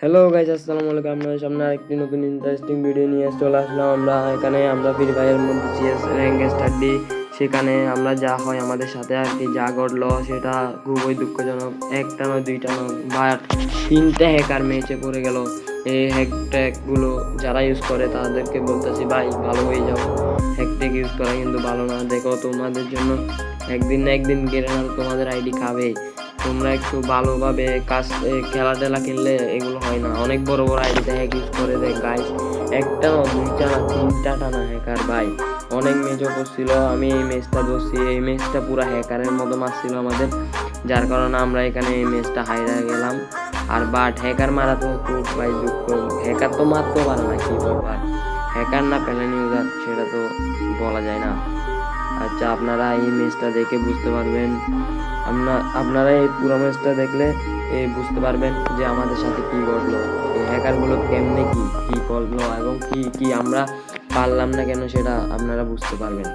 Hello guys, আসসালামু আলাইকুম। আপনাদের সামনে আরেকটি নতুন ইন্টারেস্টিং ভিডিও নিয়ে চলে আসলাম। আমরা ফ্রি ফায়ারের মধ্যে সিএস র্যাঙ্ক স্টাডি, সেখানে আমরা যা হয় আমাদের সাথে আর কি, যা ঘটলো সেটা খুবই দুঃখজনক। একটা নয়, দুইটা নয়, বাট 3টে হ্যাকার ম্যাচে পড়ে গেল। এই হ্যাকট্যাকগুলো যারা ইউজ করে তাদেরকে বলতেছি, ভাই ভালো হয়ে যাও। হ্যাকট্যাক ইউজ করা কিন্তু ভালো না। দেখো, তোমাদের জন্য একদিন না একদিন গেরেনাল তোমাদের আইডি খাবেই। তোমরা একটু ভালোভাবে খেলা টেলা খেললে এগুলো হয় না। অনেক বড় বড় আইডিতে হ্যাক ইউজ করে দেয় গাইস। একটা না, দুইটা না, 3টা টানা হ্যাকার ভাই। অনেক ম্যাচও করছিল, আমি এই ম্যাচটা ধরছি। এই ম্যাচটা পুরো হ্যাকারের মতো মারছিল আমাদের, যার কারণে আমরা এখানে এই ম্যাচটা হাইরা গেলাম। আর বাট হ্যাকার মারা তো খুব ভাই দুঃখ। হ্যাকার তো মারতেও পারে না, কি ব্যাপার। হ্যাকার না প্যালেন ইউজার সেটা তো বলা যায় না। আচ্ছা, আপনারা এই ম্যাচটা দেখে বুঝতে পারবেন। আপনারা এই পুরো ম্যাচটা দেখলে বুঝতে পারবেন যে আমাদের সাথে কি ঘটলো, এই হ্যাকারগুলো কেমনে কি করলো এবং কি আমরা পারলাম না কেন, সেটা আপনারা বুঝতে পারবেন।